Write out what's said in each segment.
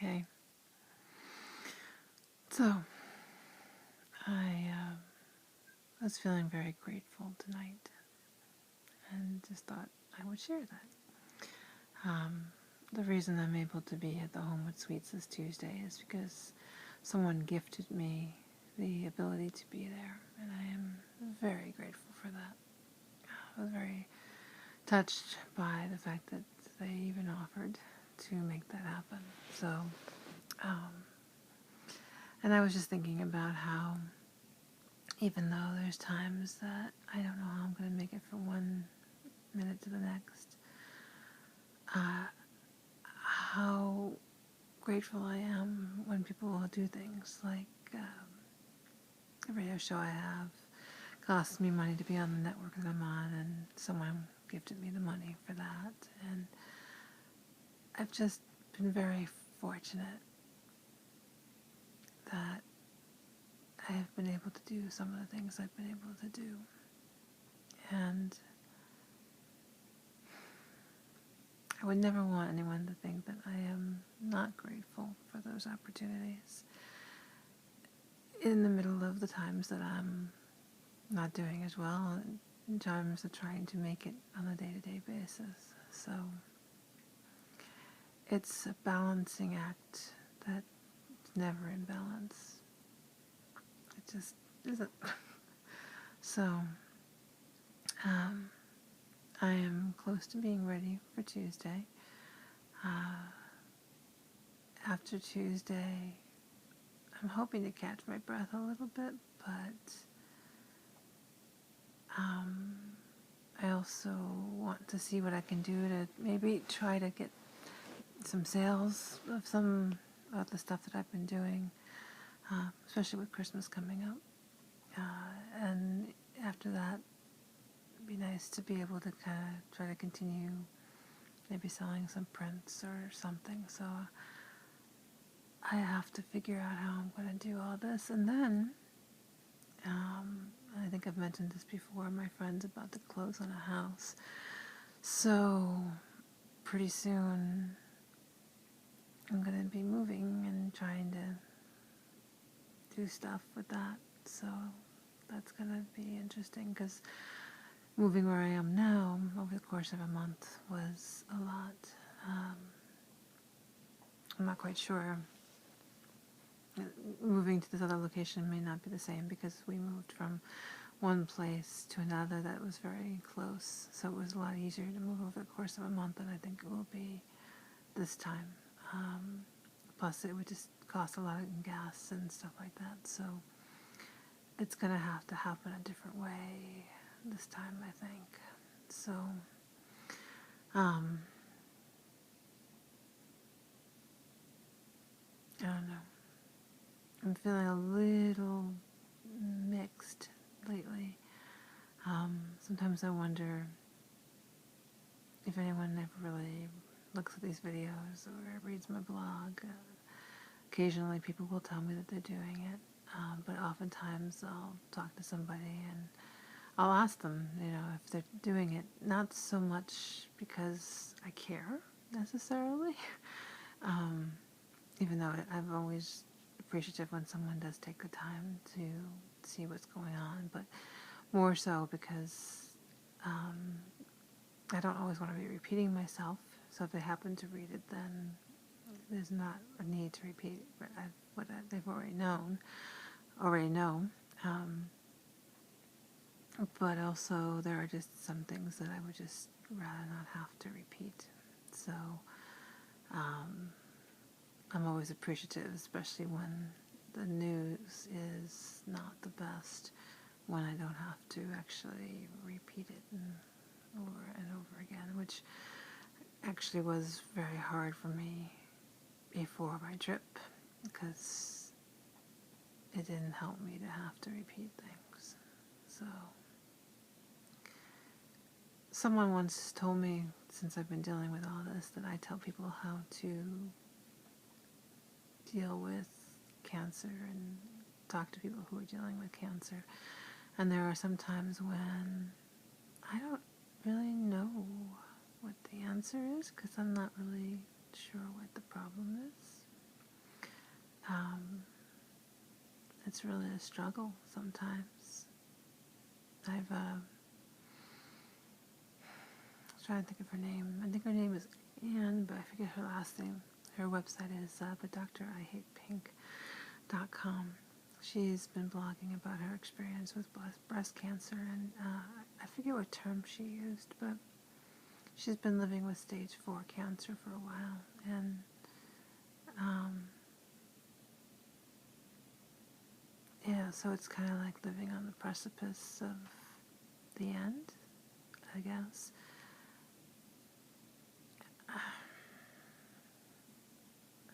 Okay. So, I was feeling very grateful tonight and just thought I would share that. The reason I'm able to be at the Homewood Suites this Tuesday is because someone gifted me the ability to be there, and I am very grateful for that. I was very touched by the fact that they even offered to make that happen. So, and I was just thinking about how even though there's times that I don't know how I'm going to make it from one minute to the next, how grateful I am when people will do things like the radio show I have costs me money to be on the network that I'm on, and someone gifted me the money for that, and I've just been very fortunate that I have been able to do some of the things I've been able to do. And I would never want anyone to think that I am not grateful for those opportunities in the middle of the times that I'm not doing as well, in terms of trying to make it on a day-to-day basis. So it's a balancing act that's never in balance. It just isn't. So I am close to being ready for Tuesday. After Tuesday, I'm hoping to catch my breath a little bit, but I also want to see what I can do to maybe try to get some sales of some of the stuff that I've been doing, especially with Christmas coming up. And after that, it'd be nice to be able to kind of try to continue maybe selling some prints or something. So I have to figure out how I'm going to do all this. And then, I think I've mentioned this before, my friend's about to close on a house. So pretty soon I'm going to be moving and trying to do stuff with that. So that's going to be interesting, because moving where I am now over the course of a month was a lot. I'm not quite sure. Moving to this other location may not be the same, because we moved from one place to another that was very close, so it was a lot easier to move over the course of a month than I think it will be this time. Plus it would just cost a lot of gas and stuff like that, so it's going to have to happen a different way this time, I think. So I don't know. I'm feeling a little mixed lately. Sometimes I wonder if anyone ever really looks at these videos or reads my blog. Occasionally people will tell me that they're doing it, but oftentimes I'll talk to somebody and I'll ask them, if they're doing it, not so much because I care necessarily, even though I'm always appreciative when someone does take the time to see what's going on, but more so because I don't always want to be repeating myself. So if they happen to read it, then there's not a need to repeat what they've already know. But also there are just some things that I would just rather not have to repeat. So I'm always appreciative, especially when the news is not the best, when I don't have to actually repeat it over and over again, which actually was very hard for me before my trip, because it didn't help me to have to repeat things. So someone once told me, since I've been dealing with all this, that I tell people how to deal with cancer and talk to people who are dealing with cancer. And there are some times when I don't really know what the answer is, because I'm not really sure what the problem is. it's really a struggle sometimes. I've trying to think of her name. I think her name is Anne, but I forget her last name. Her website is thedoctorihatepink.com. She's been blogging about her experience with breast cancer, and I forget what term she used, but she's been living with stage 4 cancer for a while, and yeah, so it's kind of like living on the precipice of the end, I guess.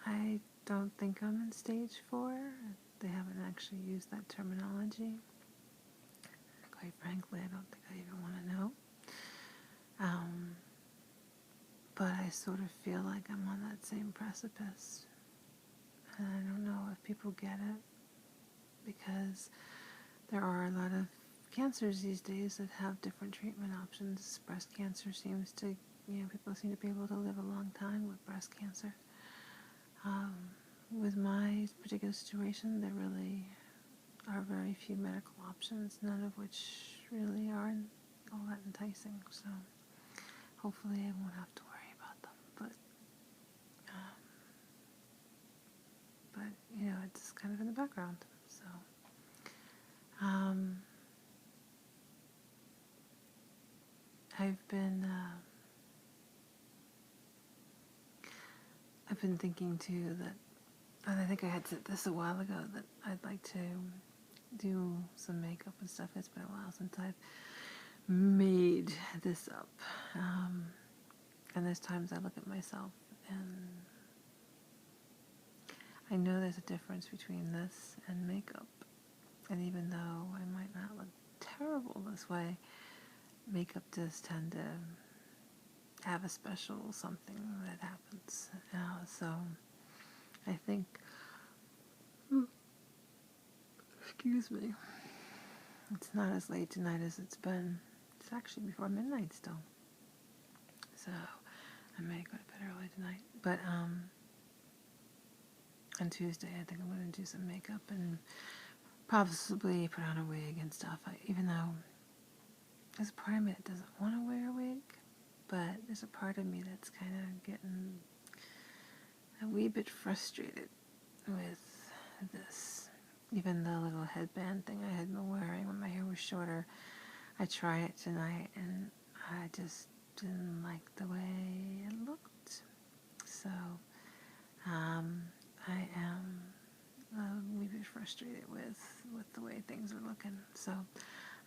I don't think I'm in stage 4. They haven't actually used that terminology. Quite frankly, I don't think I even want to know. But I sort of feel like I'm on that same precipice. And I don't know if people get it, because there are a lot of cancers these days that have different treatment options. Breast cancer seems to, people seem to be able to live a long time with breast cancer. With my particular situation, there really are very few medical options, none of which really are all that enticing. So hopefully I won't have to worry about them. But it's kind of in the background. So I've been thinking too that, and I think I had said this a while ago, that I'd like to do some makeup and stuff. It's been a while since I've made this up. And there's times I look at myself and I know there's a difference between this and makeup. And even though I might not look terrible this way, makeup does tend to have a special something that happens. So I think, excuse me, it's not as late tonight as it's been. It's actually before midnight still. So I may go to bed early tonight. But on Tuesday I think I'm going to do some makeup and possibly put on a wig and stuff. Even though there's a part of me that doesn't want to wear a wig, but there's a part of me that's kind of getting a wee bit frustrated with this. Even the little headband thing I had been wearing when my hair was shorter, I tried it tonight and I just didn't like the way it looked. So I am a wee bit frustrated with the way things are looking. So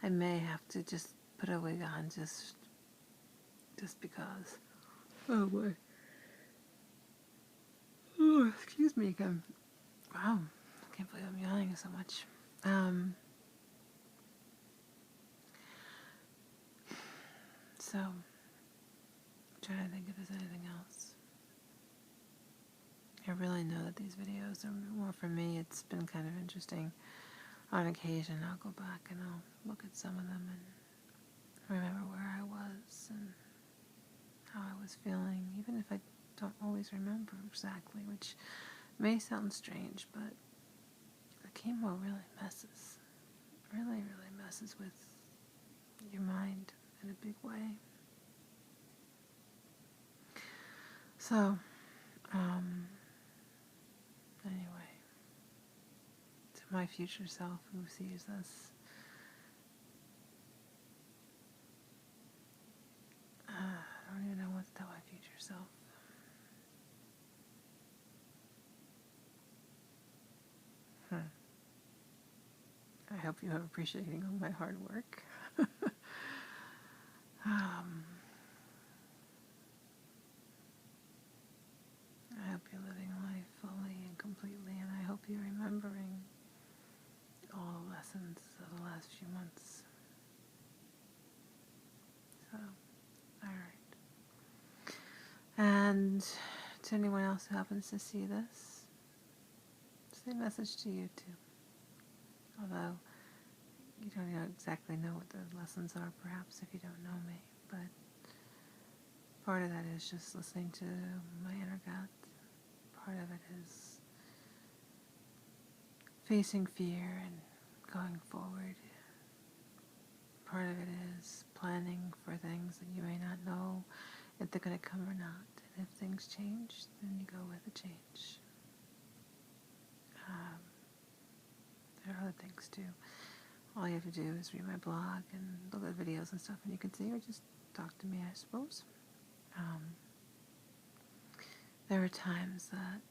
I may have to just put a wig on just because. Oh boy. Oh, excuse me again. Wow, I can't believe I'm yawning so much. So I'm trying to think if there's anything else. I really know that these videos are more for me. It's been kind of interesting. On occasion, I'll go back and I'll look at some of them and remember where I was and how I was feeling, even if I don't always remember exactly, which may sound strange, but the chemo really messes with your mind in a big way. So, anyway, to my future self who sees this, I don't even know what to tell my future self. I hope you are appreciating all my hard work. I hope you're living life fully and completely, and I hope you're remembering all the lessons of the last few months. So, alright. And to anyone else who happens to see this, same message to you too. Although you don't exactly know what the lessons are, perhaps, if you don't know me, but part of that is just listening to my inner gut. Part of it is facing fear and going forward. Part of it is planning for things that you may not know if they're going to come or not. And if things change, then you go with the change. There are other things too. All you have to do is read my blog and look at videos and stuff, and you can see, or just talk to me, I suppose. There are times that